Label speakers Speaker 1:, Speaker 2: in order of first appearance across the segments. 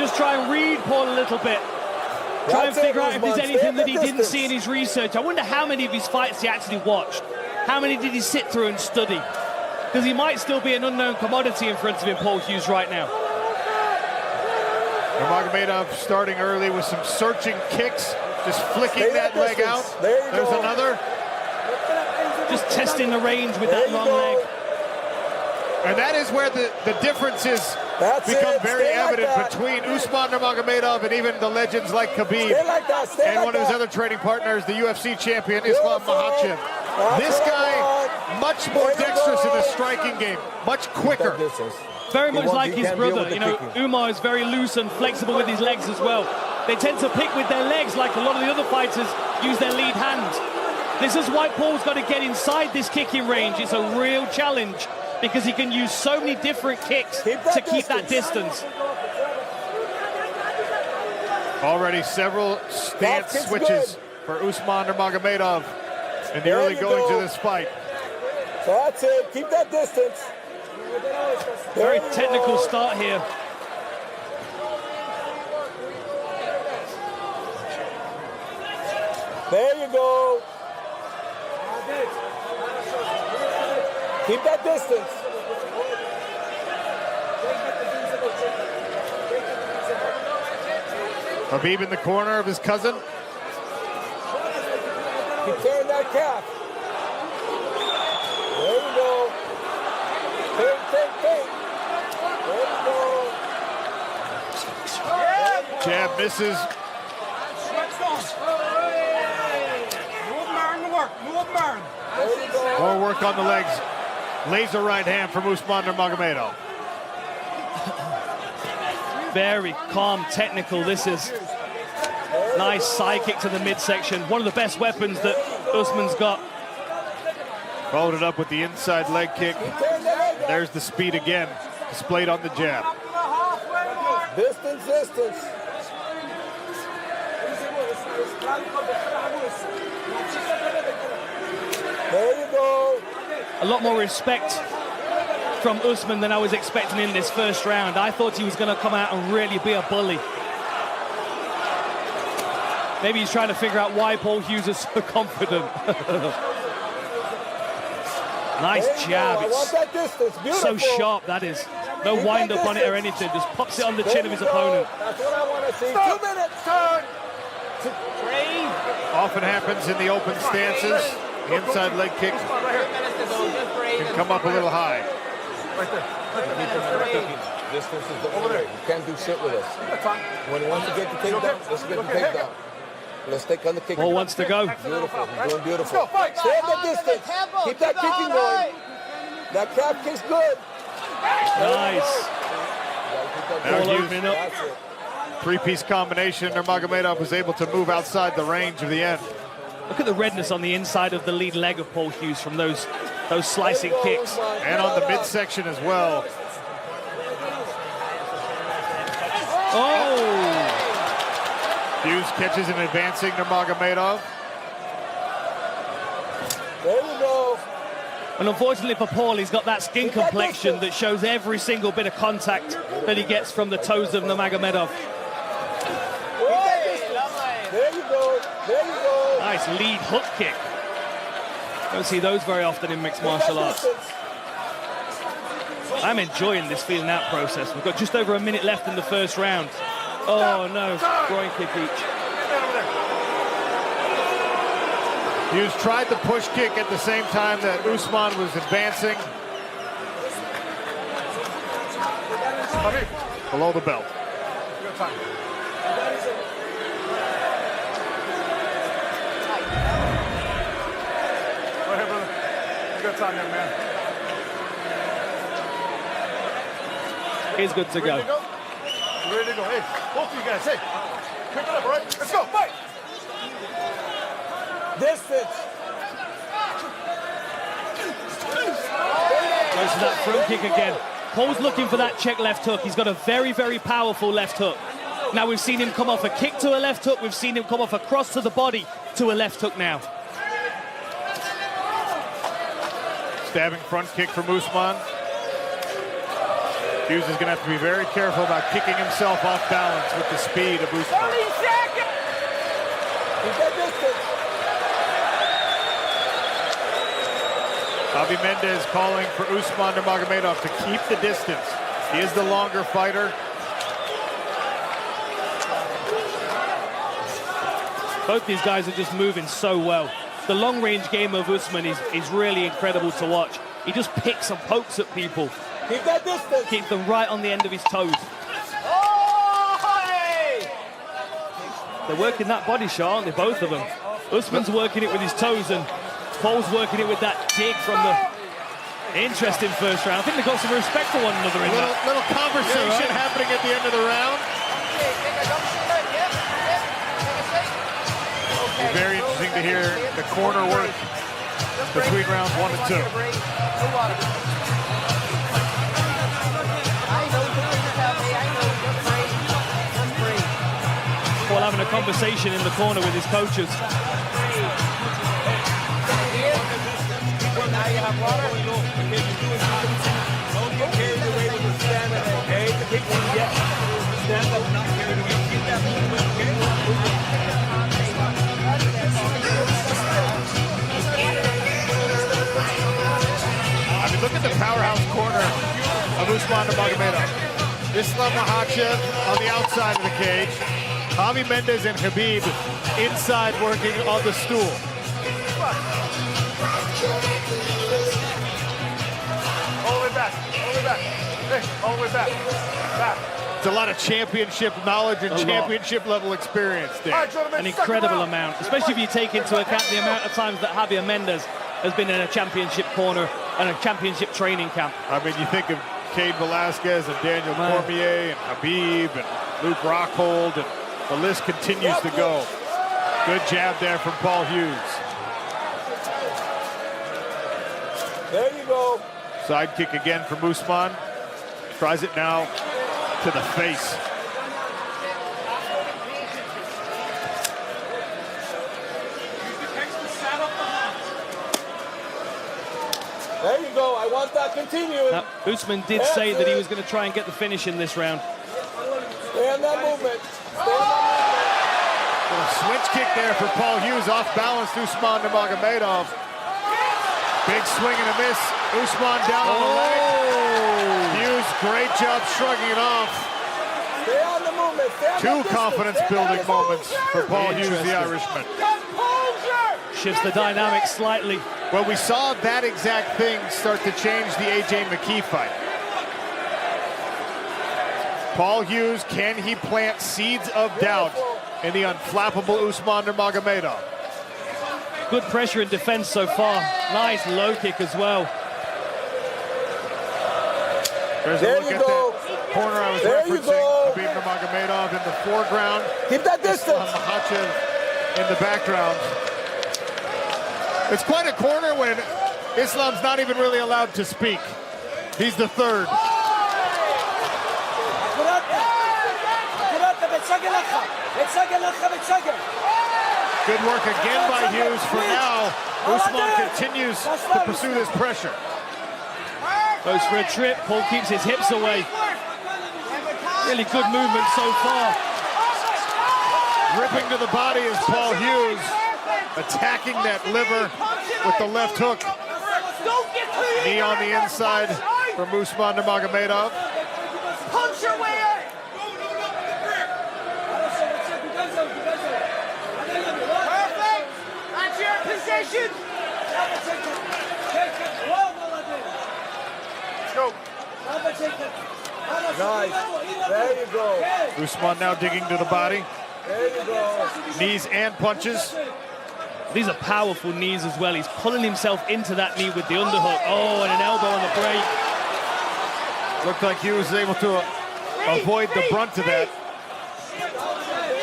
Speaker 1: just try and read Paul a little bit. Try and figure out if there's anything that he didn't see in his research. I wonder how many of his fights he actually watched. How many did he sit through and study? Because he might still be an unknown commodity in front of him, Paul Hughes, right now.
Speaker 2: Nurmagomedov starting early with some searching kicks, just flicking that leg out. There's another.
Speaker 1: Just testing the range with that long leg.
Speaker 2: And that is where the differences become very evident between Usman Nurmagomedov and even the legends like Khabib and one of his other training partners, the UFC champion, Islam Makhachev. This guy, much more dexterous in the striking game, much quicker.
Speaker 1: Very much like his brother. You know, Umar is very loose and flexible with his legs as well. They tend to pick with their legs like a lot of the other fighters use their lead hand. This is why Paul's got to get inside this kicking range. It's a real challenge because he can use so many different kicks to keep that distance.
Speaker 2: Already several stance switches for Usman Nurmagomedov in the early goings of this fight.
Speaker 3: That's it. Keep that distance.
Speaker 1: Very technical start here.
Speaker 3: There you go. Keep that distance.
Speaker 2: Khabib in the corner of his cousin.
Speaker 3: Keep tearing that calf. There you go. Take. There you go.
Speaker 2: Jab misses. More work on the legs. Laser right hand from Usman Nurmagomedov.
Speaker 1: Very calm, technical. This is nice side kick to the midsection. One of the best weapons that Usman's got.
Speaker 2: Followed it up with the inside leg kick. There's the speed again, displayed on the jab.
Speaker 3: Distance. There you go.
Speaker 1: A lot more respect from Usman than I was expecting in this first round. I thought he was going to come out and really be a bully. Maybe he's trying to figure out why Paul Hughes is so confident. Nice jab. It's so sharp, that is. No wind up on it or anything. Just pops it on the chin of his opponent.
Speaker 3: That's what I want to see. 2 minutes.
Speaker 2: Often happens in the open stances. The inside leg kick can come up a little high.
Speaker 3: Distance is the only way. You can't do shit with us. When he wants to get the takedown, let's get the takedown. Let's take on the kick.
Speaker 1: Paul wants to go.
Speaker 3: Beautiful. He's doing beautiful. Stay at the distance. Keep that kicking going. That calf kick's good.
Speaker 1: Nice.
Speaker 2: Now opening up. Three-piece combination. Nurmagomedov was able to move outside the range of the end.
Speaker 1: Look at the redness on the inside of the lead leg of Paul Hughes from those slicing kicks.
Speaker 2: And on the midsection as well.
Speaker 1: Oh!
Speaker 2: Hughes catches an advancing Nurmagomedov.
Speaker 3: There you go.
Speaker 1: And unfortunately for Paul, he's got that skin complexion that shows every single bit of contact that he gets from the toes of Nurmagomedov.
Speaker 3: There you go. There you go.
Speaker 1: Nice lead hook kick. Don't see those very often in mixed martial arts. I'm enjoying this feeling out process. We've got just over a minute left in the first round. Oh no, groin kick each.
Speaker 2: Hughes tried the push kick at the same time that Usman was advancing. Below the belt.
Speaker 4: Go ahead, brother. Good time, young man.
Speaker 1: He's good to go.
Speaker 4: Ready to go. Hey, both of you guys, hey. Pick it up, all right? Let's go, fight!
Speaker 3: Distance.
Speaker 1: Goes to that front kick again. Paul's looking for that check left hook. He's got a very, very powerful left hook. Now we've seen him come off a kick to a left hook. We've seen him come off a cross to the body to a left hook now.
Speaker 2: Stabbing front kick from Usman. Hughes is going to have to be very careful about kicking himself off balance with the speed of Usman. Javi Mendez calling for Usman Nurmagomedov to keep the distance. He is the longer fighter.
Speaker 1: Both these guys are just moving so well. The long-range game of Usman is really incredible to watch. He just picks and pokes at people.
Speaker 3: Keep that distance.
Speaker 1: Keep them right on the end of his toes. They're working that body shot, aren't they, both of them? Usman's working it with his toes, and Paul's working it with that dig from the interesting first round. I think they've got some respect for one another in that.
Speaker 2: Little conversation happening at the end of the round. It'll be very interesting to hear the corner work between rounds 1 and 2.
Speaker 1: Paul having a conversation in the corner with his coaches.
Speaker 2: I mean, look at the powerhouse corner of Usman Nurmagomedov. Islam Makhachev on the outside of the cage. Javi Mendez and Khabib inside working on the stool.
Speaker 4: All the way back. All the way back. Hey, all the way back. Back.
Speaker 2: It's a lot of championship knowledge and championship level experience there.
Speaker 1: An incredible amount, especially if you take into account the amount of times that Javier Mendez has been in a championship corner and a championship training camp.
Speaker 2: I mean, you think of Cain Velasquez and Daniel Cormier and Khabib and Luke Rockhold, and the list continues to go. Good jab there from Paul Hughes.
Speaker 3: There you go.
Speaker 2: Side kick again from Usman. Tries it now to the face.
Speaker 3: There you go. I want that continuing.
Speaker 1: Now, Usman did say that he was going to try and get the finish in this round.
Speaker 3: Stay on that movement. Stay on that movement.
Speaker 2: Little switch kick there for Paul Hughes. Off balance, Usman Nurmagomedov. Big swing and a miss. Usman down on the leg. Hughes, great job shrugging it off.
Speaker 3: Stay on the movement. Stay on
Speaker 2: Two confidence-building moments for Paul Hughes, the Irishman.
Speaker 1: Shifts the dynamic slightly.
Speaker 2: Well, we saw that exact thing start to change the A.J. McKee fight. Paul Hughes, can he plant seeds of doubt in the unflappable Usman Nurmagomedov?
Speaker 1: Good pressure and defense so far. Nice low kick as well.
Speaker 2: There's a look at that corner I was referencing. Khabib Nurmagomedov in the foreground.
Speaker 3: Keep that distance.
Speaker 2: Islam Makhachev in the background. It's quite a corner when Islam's not even really allowed to speak. He's the third. Good work again by Hughes. For now, Usman continues to pursue this pressure.
Speaker 1: Goes for a trip. Paul keeps his hips away. Really good movement so far.
Speaker 2: Ripping to the body is Paul Hughes, attacking that liver with the left hook. Knee on the inside from Usman Nurmagomedov.
Speaker 5: Punch your way out. Perfect. That's your position.
Speaker 4: Go.
Speaker 3: Nice. There you go.
Speaker 2: Usman now digging to the body.
Speaker 3: There you go.
Speaker 2: Knees and punches.
Speaker 1: These are powerful knees as well. He's pulling himself into that knee with the underhook. Oh, and an elbow on the break.
Speaker 2: Looked like he was able to avoid the brunt of that.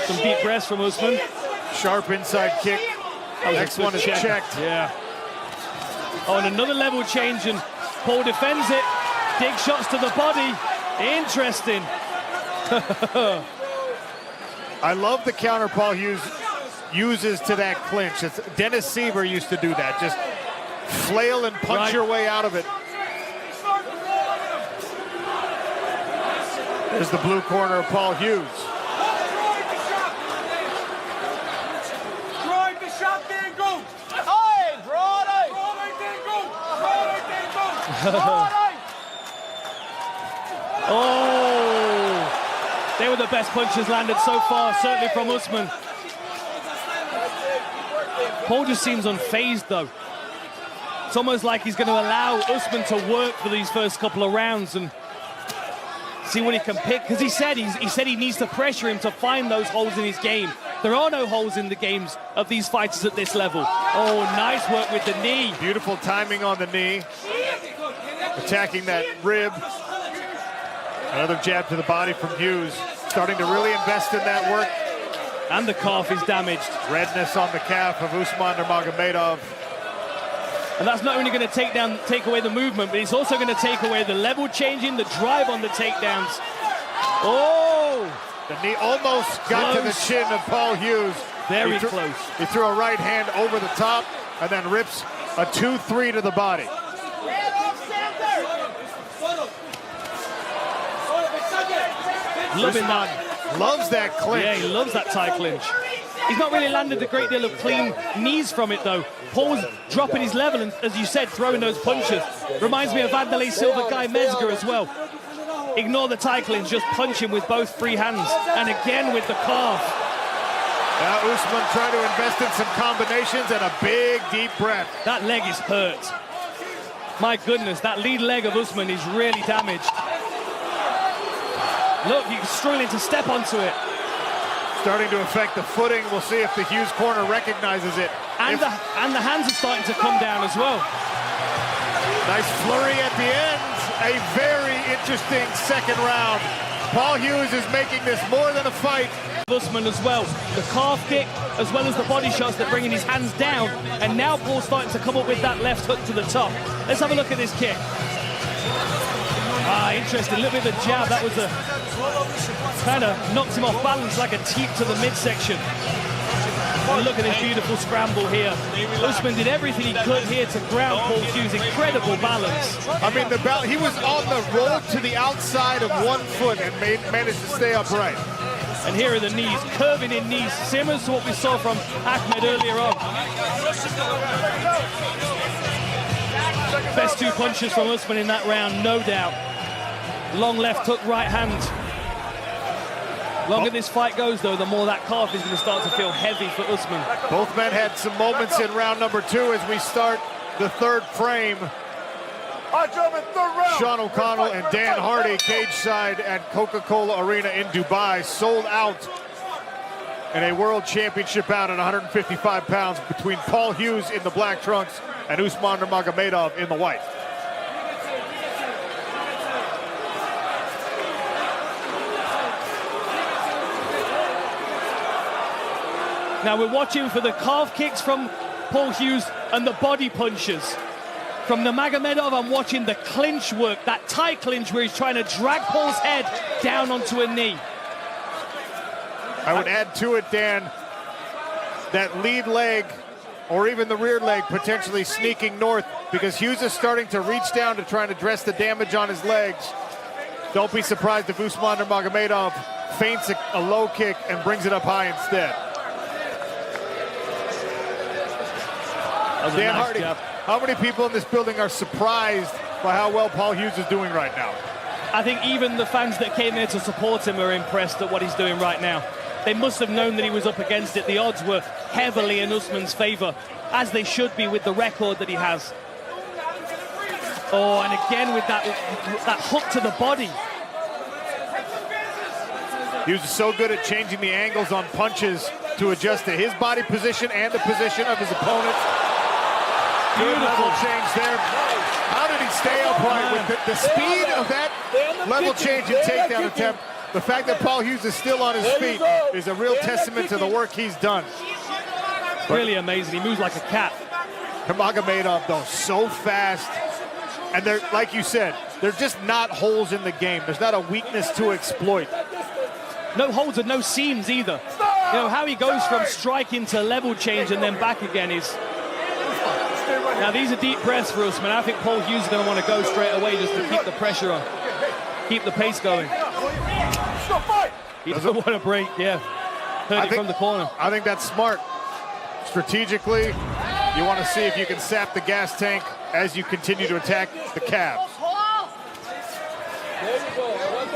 Speaker 1: Some deep breaths from Usman.
Speaker 2: Sharp inside kick. Next one is checked.
Speaker 1: Yeah. Oh, and another level change, and Paul defends it. Dig shots to the body. Interesting.
Speaker 2: I love the counter Paul Hughes uses to that clinch. Dennis Siever used to do that. Just flail and punch your way out of it. There's the blue corner of Paul Hughes.
Speaker 1: Oh, they were the best punches landed so far, certainly from Usman. Paul just seems unfazed, though. It's almost like he's going to allow Usman to work for these first couple of rounds and see what he can pick. Because he said he needs to pressure him to find those holes in his game. There are no holes in the games of these fighters at this level. Oh, nice work with the knee.
Speaker 2: Beautiful timing on the knee. Attacking that rib. Another jab to the body from Hughes. Starting to really invest in that work.
Speaker 1: And the calf is damaged.
Speaker 2: Redness on the calf of Usman Nurmagomedov.
Speaker 1: And that's not only going to take away the movement, but it's also going to take away the level changing, the drive on the takedowns. Oh!
Speaker 2: The knee almost got to the chin of Paul Hughes.
Speaker 1: Very close.
Speaker 2: He threw a right hand over the top and then rips a 2-3 to the body.
Speaker 1: Loving that.
Speaker 2: Loves that clinch.
Speaker 1: Yeah, he loves that tie clinch. He's not really landed a great deal of clean knees from it, though. Paul's dropping his level and, as you said, throwing those punches. Reminds me of Vanderlei Silva, Guy Mezger as well. Ignore the tie clinch, just punch him with both free hands. And again with the calf.
Speaker 2: Now Usman trying to invest in some combinations and a big, deep breath.
Speaker 1: That leg is hurt. My goodness, that lead leg of Usman is really damaged. Look, he's struggling to step onto it.
Speaker 2: Starting to affect the footing. We'll see if the Hughes corner recognizes it.
Speaker 1: And the hands are starting to come down as well.
Speaker 2: Nice flurry at the end. A very interesting second round. Paul Hughes is making this more than a fight.
Speaker 1: Usman as well. The calf kick as well as the body shots that bringing his hands down. And now Paul's starting to come up with that left hook to the top. Let's have a look at this kick. Ah, interesting. A little bit of a jab. That was a kind of knocked him off balance like a teep to the midsection. And look at this beautiful scramble here. Usman did everything he could here to ground Paul Hughes. Incredible balance.
Speaker 2: I mean, he was on the roll to the outside of one foot and managed to stay upright.
Speaker 1: And here are the knees, curving in knees, similar to what we saw from Ahmed earlier on. Best two punches from Usman in that round, no doubt. Long left hook, right hand. The longer this fight goes, though, the more that calf is going to start to feel heavy for Usman.
Speaker 2: Both men had some moments in round number 2 as we start the third frame. Sean O'Connell and Dan Hardy cage side at Coca-Cola Arena in Dubai, sold out in a world championship bout at 155 pounds between Paul Hughes in the black trunks and Usman Nurmagomedov in the white.
Speaker 1: Now we're watching for the calf kicks from Paul Hughes and the body punches. From Nurmagomedov, I'm watching the clinch work, that tie clinch where he's trying to drag Paul's head down onto a knee.
Speaker 2: I would add to it, Dan, that lead leg or even the rear leg potentially sneaking north because Hughes is starting to reach down to try and address the damage on his legs. Don't be surprised if Usman Nurmagomedov feints a low kick and brings it up high instead. Dan Hardy, how many people in this building are surprised by how well Paul Hughes is doing right now?
Speaker 1: I think even the fans that came there to support him are impressed at what he's doing right now. They must have known that he was up against it. The odds were heavily in Usman's favor, as they should be with the record that he has. Oh, and again with that hook to the body.
Speaker 2: Hughes is so good at changing the angles on punches to adjust to his body position and the position of his opponent. Good level change there. How did he stay upright with the speed of that level change and takedown attempt? The fact that Paul Hughes is still on his feet is a real testament to the work he's done.
Speaker 1: Really amazing. He moves like a cat.
Speaker 2: Nurmagomedov, though, so fast. And they're, like you said, they're just not holes in the game. There's not a weakness to exploit.
Speaker 1: No holes and no seams either. You know, how he goes from striking to level change and then back again is... Now, these are deep breaths for Usman. I think Paul Hughes is going to want to go straight away just to keep the pressure on, keep the pace going.
Speaker 4: go, fight!
Speaker 1: He doesn't want to break, yeah. Heard it from the corner.
Speaker 2: I think that's smart. Strategically, you want to see if you can sap the gas tank as you continue to attack the calves.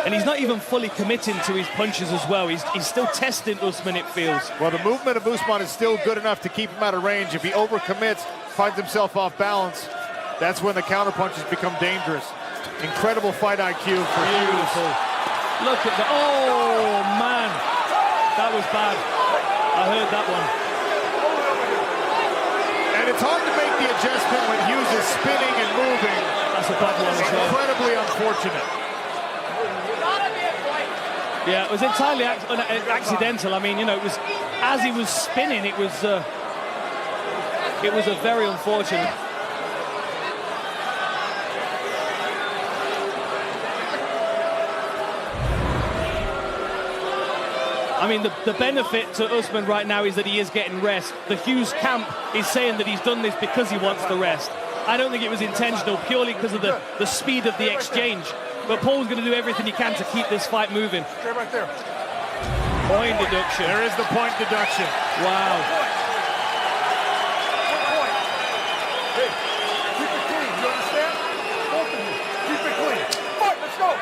Speaker 1: And he's not even fully committing to his punches as well. He's still testing Usman, it feels.
Speaker 2: Well, the movement of Usman is still good enough to keep him out of range. If he overcommits, finds himself off balance, that's when the counter punches become dangerous. Incredible fight IQ for
Speaker 1: Beautiful. Look at that. Oh, man. That was bad. I heard that one.
Speaker 2: And it's hard to make the adjustment when Hughes is spinning and moving.
Speaker 1: That's a bad one.
Speaker 2: Incredibly unfortunate.
Speaker 1: Yeah, it was entirely accidental. I mean, you know, it was as he was spinning. It was a very unfortunate. I mean, the benefit to Usman right now is that he is getting rest. The Hughes camp is saying that he's done this because he wants the rest. I don't think it was intentional, purely because of the speed of the exchange. But Paul's going to do everything he can to keep this fight moving.
Speaker 4: Stay right there.
Speaker 1: Point deduction.
Speaker 2: There is the point deduction.
Speaker 1: Wow.
Speaker 4: Hey, keep it clean. You understand? Both of you. Keep it clean. Fight, let's go.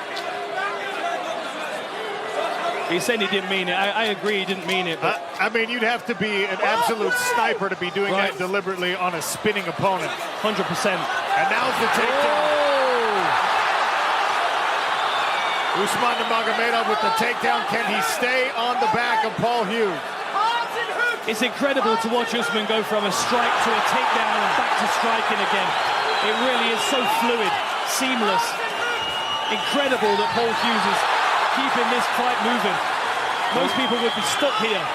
Speaker 1: He said he didn't mean it. I agree he didn't mean it. But
Speaker 2: I mean, you'd have to be an absolute sniper to be doing that deliberately on a spinning opponent.
Speaker 1: 100%.
Speaker 2: And now's the takedown. Usman Nurmagomedov with the takedown. Can he stay on the back of Paul Hughes?
Speaker 1: It's incredible to watch Usman go from a strike to a takedown and back to striking again. It really is so fluid, seamless. Incredible that Paul Hughes is keeping this fight moving. Most people would be stuck here.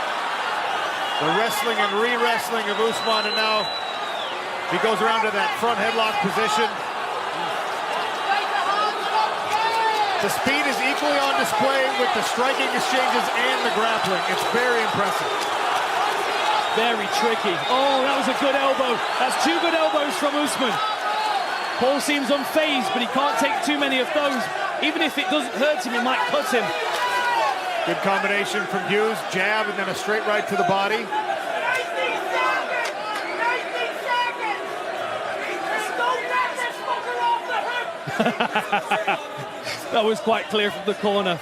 Speaker 2: The wrestling and re-wrestling of Usman, and now he goes around to that front headlock position. The speed is equally on display with the striking exchanges and the grappling. It's very impressive.
Speaker 1: Very tricky. Oh, that was a good elbow. That's two good elbows from Usman. Paul seems unfazed, but he can't take too many of those. Even if it doesn't hurt him, it might cut him.
Speaker 2: Good combination from Hughes. Jab and then a straight right to the body.
Speaker 1: That was quite clear from the corner.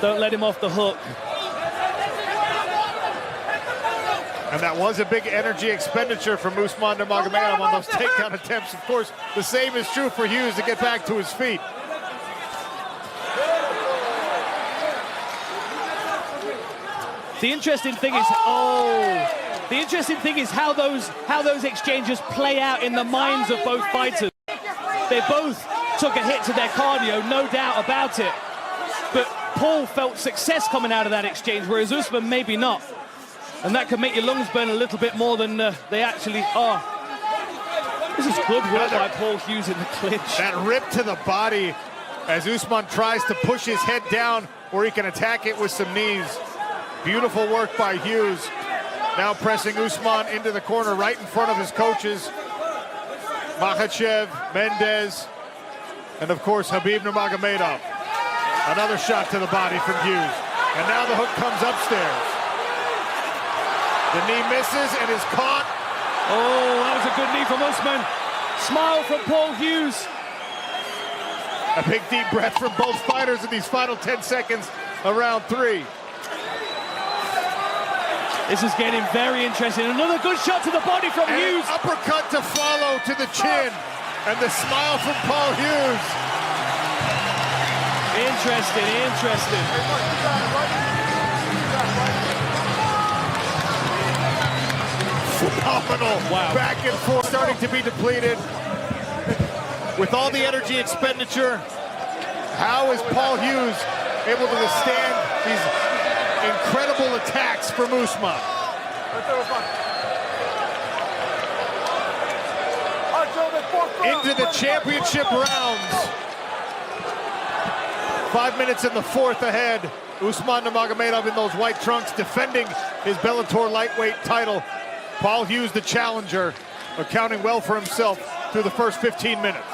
Speaker 1: Don't let him off the hook.
Speaker 2: And that was a big energy expenditure from Usman Nurmagomedov on those takedown attempts. Of course, the same is true for Hughes to get back to his feet.
Speaker 1: The interesting thing is, how those exchanges play out in the minds of both fighters. They both took a hit to their cardio, no doubt about it. But Paul felt success coming out of that exchange, whereas Usman maybe not. And that can make your lungs burn a little bit more than they actually are. This is good work by Paul Hughes in the clinch.
Speaker 2: That rip to the body as Usman tries to push his head down where he can attack it with some knees. Beautiful work by Hughes. Now pressing Usman into the corner right in front of his coaches. Makhachev, Mendez, and of course Khabib Nurmagomedov. Another shot to the body from Hughes. And now the hook comes upstairs. The knee misses and is caught.
Speaker 1: Oh, that was a good knee from Usman. Smile from Paul Hughes.
Speaker 2: A big deep breath from both fighters in these final 10 seconds of round 3.
Speaker 1: This is getting very interesting. Another good shot to the body from Hughes.
Speaker 2: An uppercut to follow to the chin. And the smile from Paul Hughes.
Speaker 1: Interesting, interesting.
Speaker 2: Phenomenal.
Speaker 1: Wow.
Speaker 2: Back and forth, starting to be depleted. With all the energy expenditure, how is Paul Hughes able to withstand these incredible attacks from Usman? Into the championship rounds. 5 minutes in the fourth ahead. Usman Nurmagomedov in those white trunks defending his Bellator lightweight title. Paul Hughes, the challenger, accounting well for himself through the first 15 minutes.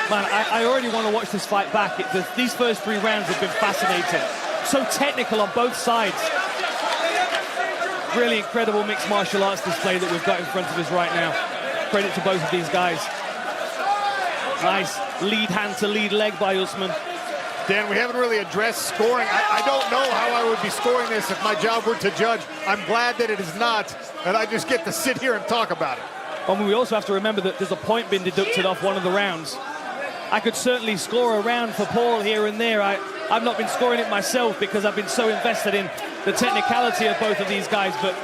Speaker 1: Man, I already want to watch this fight back. These first 3 rounds have been fascinating. So technical on both sides. Really incredible mixed martial arts display that we've got in front of us right now. Credit to both of these guys. Nice lead hand to lead leg by Usman.
Speaker 2: Dan, we haven't really addressed scoring. I don't know how I would be scoring this if my job were to judge. I'm glad that it is not, and I just get to sit here and talk about it.
Speaker 1: But we also have to remember that there's a point being deducted off one of the rounds. I could certainly score a round for Paul here and there. I've not been scoring it myself because I've been so invested in the technicality of both of these guys, but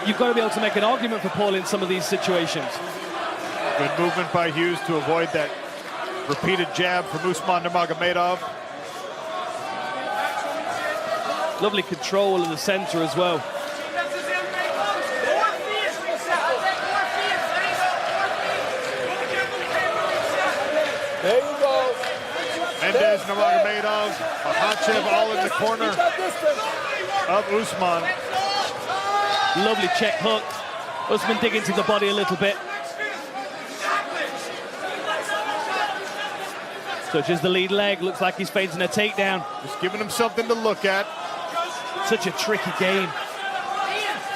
Speaker 1: you've got to be able to make an argument for Paul in some of these situations.
Speaker 2: Good movement by Hughes to avoid that repeated jab from Usman Nurmagomedov.
Speaker 1: Lovely control of the center as well.
Speaker 3: There you go.
Speaker 2: Mendez, Nurmagomedov, Makhachev all in the corner of Usman.
Speaker 1: Lovely check hook. Usman digging to the body a little bit. Touches the lead leg. Looks like he's feinting a takedown.
Speaker 2: Just giving him something to look at.
Speaker 1: Such a tricky game.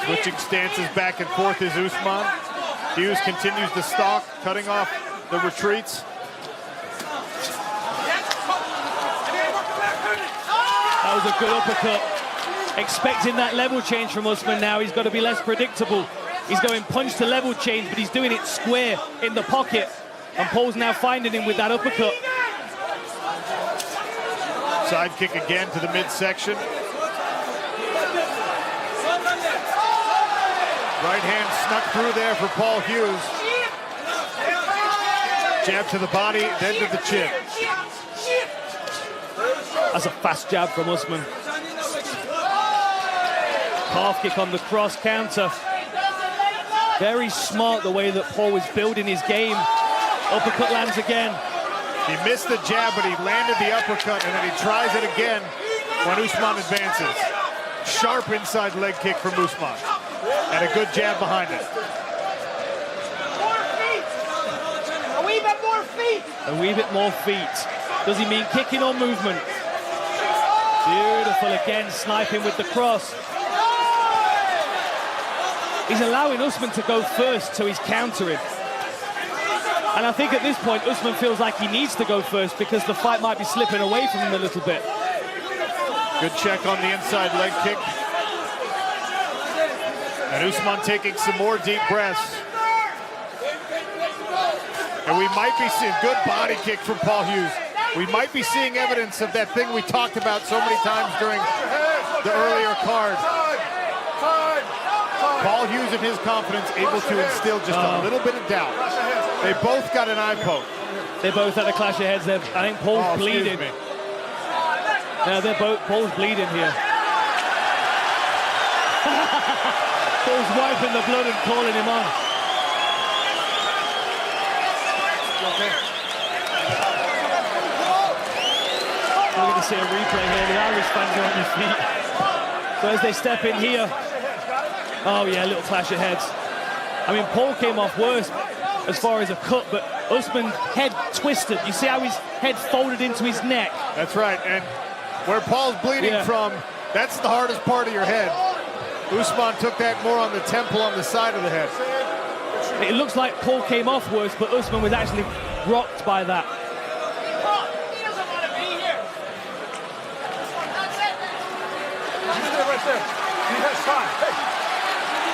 Speaker 2: Switching stances back and forth is Usman. Hughes continues to stalk, cutting off the retreats.
Speaker 1: That was a good uppercut. Expecting that level change from Usman now. He's got to be less predictable. He's going punch to level change, but he's doing it square in the pocket. And Paul's now finding him with that uppercut.
Speaker 2: Side kick again to the midsection. Right hand snuck through there for Paul Hughes. Jab to the body, then to the chin.
Speaker 1: That's a fast jab from Usman. Calf kick on the cross counter. Very smart the way that Paul was building his game. Uppercut lands again.
Speaker 2: He missed the jab, but he landed the uppercut, and then he tries it again when Usman advances. Sharp inside leg kick from Usman. And a good jab behind it.
Speaker 5: More feet! A wee bit more feet!
Speaker 1: A wee bit more feet. Does he mean kicking or movement? Beautiful again, sniping with the cross. He's allowing Usman to go first, so he's countering. And I think at this point, Usman feels like he needs to go first because the fight might be slipping away from him a little bit.
Speaker 2: Good check on the inside leg kick. And Usman taking some more deep breaths. And we might be seeing good body kick from Paul Hughes. We might be seeing evidence of that thing we talked about so many times during the earlier card. Paul Hughes and his confidence able to instill just a little bit of doubt. They both got an eye poke.
Speaker 1: They both had a clash of heads there. I think Paul's bleeding. Now Paul's bleeding here. Paul's wiping the blood and calling him on. We're going to see a replay here. The Irish fans are on their feet. So as they step in here, oh yeah, a little clash of heads. I mean, Paul came off worse as far as a cut, but Usman's head twisted. You see how his head folded into his neck?
Speaker 2: That's right, and where Paul's bleeding from, that's the hardest part of your head. Usman took that more on the temple, on the side of the head.
Speaker 1: It looks like Paul came off worse, but Usman was actually rocked by that.
Speaker 5: He doesn't want to be here. That's it.
Speaker 4: You stay right there. He has time. Hey,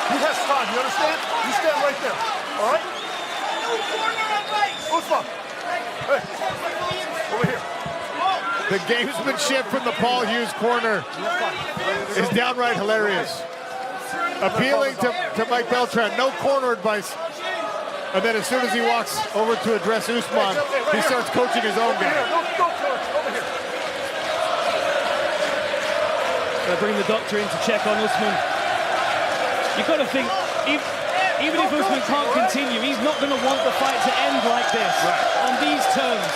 Speaker 4: he has time. You understand? You stand right there. All right? Usman. Hey, over here.
Speaker 2: The gamesmanship from the Paul Hughes corner is downright hilarious. Appealing to Mike Beltran, no corner advice. And then as soon as he walks over to address Usman, he starts coaching his own guy.
Speaker 1: They bring the doctor in to check on Usman. You've got to think, even if Usman can't continue, he's not going to want the fight to end like this, on these terms.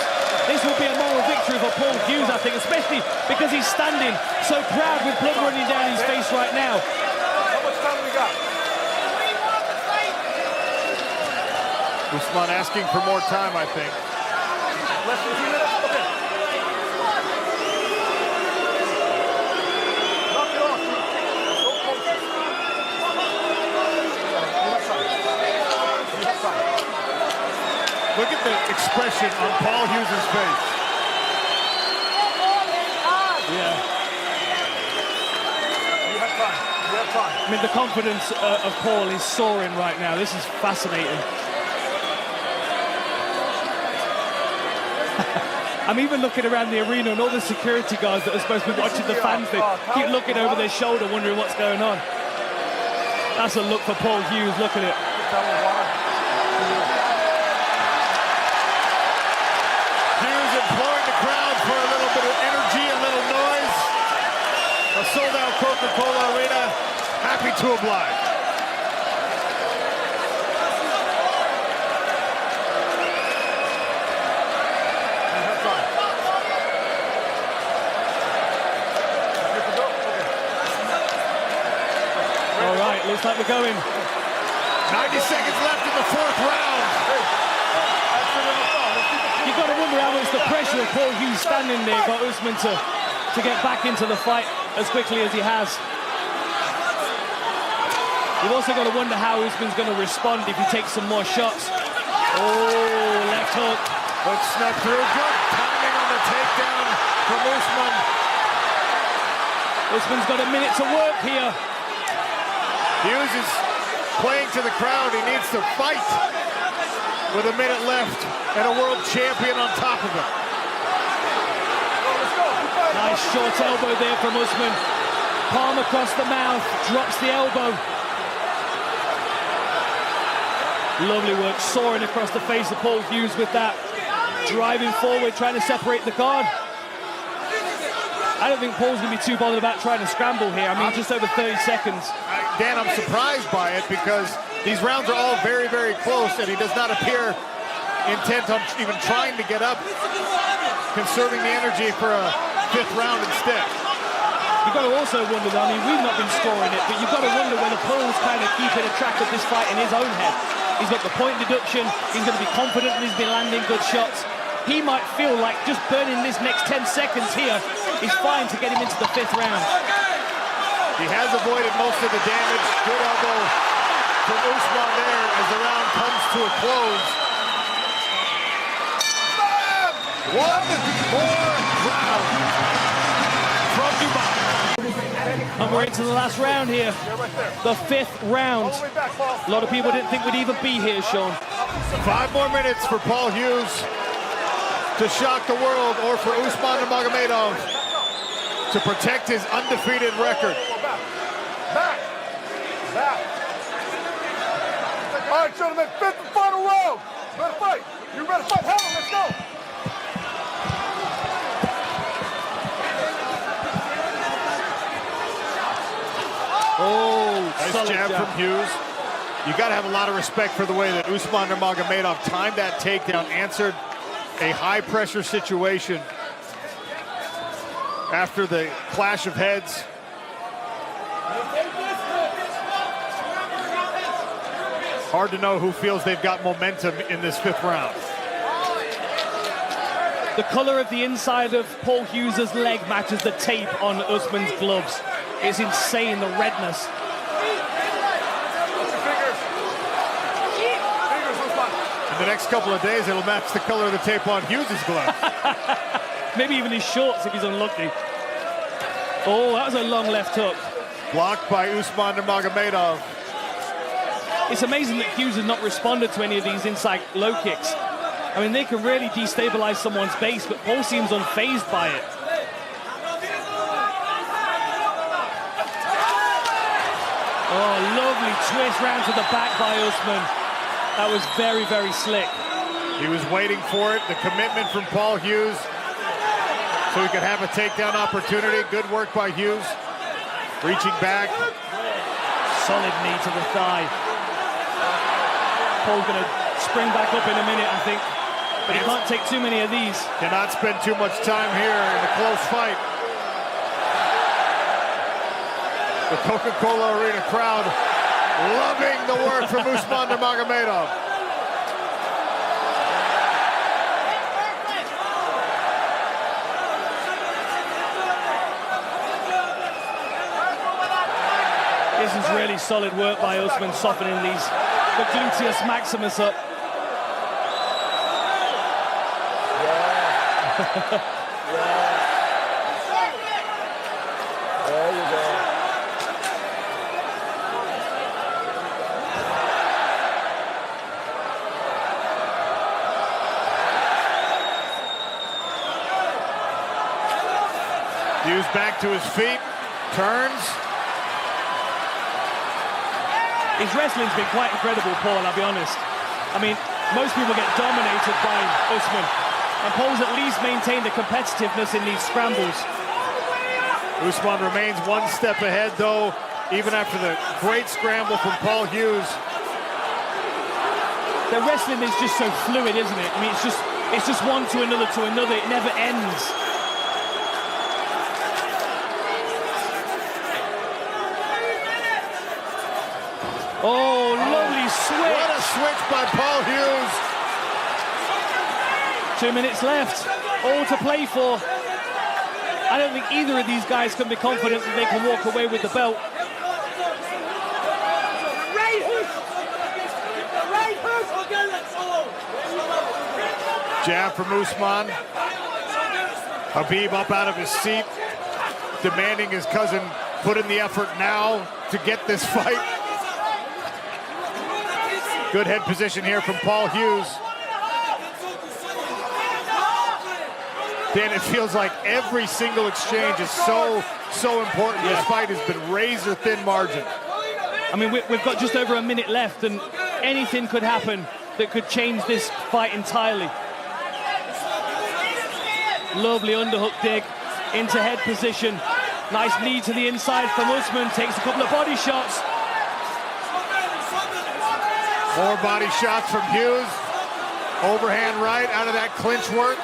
Speaker 1: This will be a moral victory for Paul Hughes, I think, especially because he's standing so proud with blood running down his face right now.
Speaker 4: How much time we got?
Speaker 2: Usman asking for more time, I think.
Speaker 4: Less than 2 minutes? Okay. Knock it off, dude. So close. You have time.
Speaker 2: Look at the expression on Paul Hughes' face.
Speaker 1: Yeah.
Speaker 4: You have time. You have time.
Speaker 1: I mean, the confidence of Paul is soaring right now. This is fascinating. I'm even looking around the arena and all the security guards that are supposed to be watching the fans. They keep looking over their shoulder, wondering what's going on. That's a look for Paul Hughes. Look at it.
Speaker 2: Hughes imploring the crowd for a little bit of energy, a little noise. A sold-out Coca-Cola Arena, happy to oblige.
Speaker 1: All right, looks like we're going.
Speaker 2: 90 seconds left in the fourth round.
Speaker 1: You've got to wonder how much the pressure of Paul Hughes standing there got Usman to get back into the fight as quickly as he has. You've also got to wonder how Usman's going to respond if he takes some more shots. Oh, left hook.
Speaker 2: Hook snuck through. Good timing on the takedown from Usman.
Speaker 1: Usman's got a minute to work here.
Speaker 2: Hughes is playing to the crowd. He needs to fight with a minute left and a world champion on top of him.
Speaker 1: Nice short elbow there from Usman. Palm across the mouth, drops the elbow. Lovely work, soaring across the face of Paul Hughes with that. Driving forward, trying to separate the guard. I don't think Paul's going to be too bothered about trying to scramble here. I mean, just over 30 seconds.
Speaker 2: Dan, I'm surprised by it because these rounds are all very, very close, and he does not appear intent on even trying to get up, conserving the energy for a fifth round instead.
Speaker 1: You've got to also wonder, I mean, we've not been scoring it, but you've got to wonder whether Paul's kind of keeping a track of this fight in his own head. He's got the point deduction, he's going to be confident that he's been landing good shots. He might feel like just burning this next 10 seconds here is fine to get him into the fifth round.
Speaker 2: He has avoided most of the damage. Good elbow from Usman there as the round comes to a close. One more round from Dubai.
Speaker 1: And we're into the last round here. The fifth round. A lot of people didn't think we'd even be here, Sean.
Speaker 2: 5 more minutes for Paul Hughes to shock the world, or for Usman Nurmagomedov to protect his undefeated record.
Speaker 4: Back. All right, gentlemen, fifth and final round. Ready to fight? You ready to fight? Hell, let's go.
Speaker 1: Oh,
Speaker 2: nice jab from Hughes. You got to have a lot of respect for the way that Usman Nurmagomedov timed that takedown, answered a high-pressure situation after the clash of heads. Hard to know who feels they've got momentum in this fifth round.
Speaker 1: The color of the inside of Paul Hughes' leg matches the tape on Usman's gloves. It's insane, the redness.
Speaker 2: In the next couple of days, it'll match the color of the tape on Hughes' glove.
Speaker 1: Maybe even his shorts if he's unlucky. Oh, that was a long left hook.
Speaker 2: Blocked by Usman Nurmagomedov.
Speaker 1: It's amazing that Hughes has not responded to any of these inside low kicks. I mean, they can really destabilize someone's base, but Paul seems unfazed by it. Oh, lovely twist round to the back by Usman. That was very, very slick.
Speaker 2: He was waiting for it, the commitment from Paul Hughes, so he could have a takedown opportunity. Good work by Hughes. Reaching back.
Speaker 1: Solid knee to the thigh. Paul's going to spring back up in a minute, I think. But he can't take too many of these.
Speaker 2: Cannot spend too much time here in a close fight. The Coca-Cola Arena crowd loving the work from Usman Nurmagomedov.
Speaker 1: is really solid work by Usman, softening the gluteus maximus up.
Speaker 3: Yeah. Yeah. There you go.
Speaker 2: Hughes back to his feet, turns.
Speaker 1: His wrestling's been quite incredible, Paul, I'll be honest. I mean, most people get dominated by Usman, and Paul's at least maintained the competitiveness in these scrambles.
Speaker 2: Usman remains one step ahead, though, even after the great scramble from Paul Hughes.
Speaker 1: The wrestling is just so fluid, isn't it? I mean, it's just one to another, it never ends. Oh, lovely switch.
Speaker 2: What a switch by Paul Hughes.
Speaker 1: 2 minutes left, all to play for. I don't think either of these guys can be confident that they can walk away with the belt.
Speaker 2: Jab from Usman. Habib up out of his seat, demanding his cousin put in the effort now to get this fight. Good head position here from Paul Hughes. Dan, it feels like every single exchange is so important.
Speaker 1: Yeah.
Speaker 2: This fight has been razor-thin margin.
Speaker 1: I mean, we've got just over a minute left, and anything could happen that could change this fight entirely. Lovely underhook dig into head position. Nice knee to the inside from Usman. Takes a couple of body shots.
Speaker 2: More body shots from Hughes. Overhand right out of that clinch work.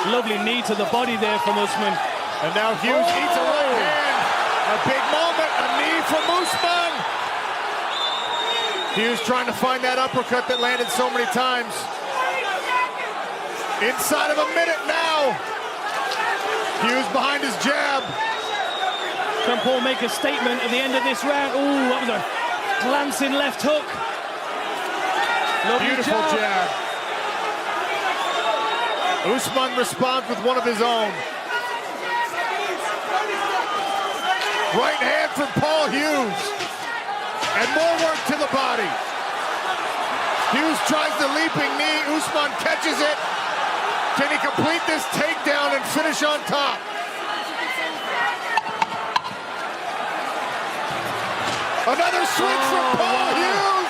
Speaker 1: Lovely knee to the body there from Usman.
Speaker 2: And now Hughes eats a right hand. A big moment, a knee from Usman. Hughes trying to find that uppercut that landed so many times. Inside of a minute now. Hughes behind his jab.
Speaker 1: Can Paul make a statement at the end of this round? Ooh, that was a glancing left hook. Lovely
Speaker 2: Beautiful jab. Usman responds with one of his own. Right hand from Paul Hughes. And more work to the body. Hughes tries the leaping knee. Usman catches it. Can he complete this takedown and finish on top? Another switch from Paul Hughes.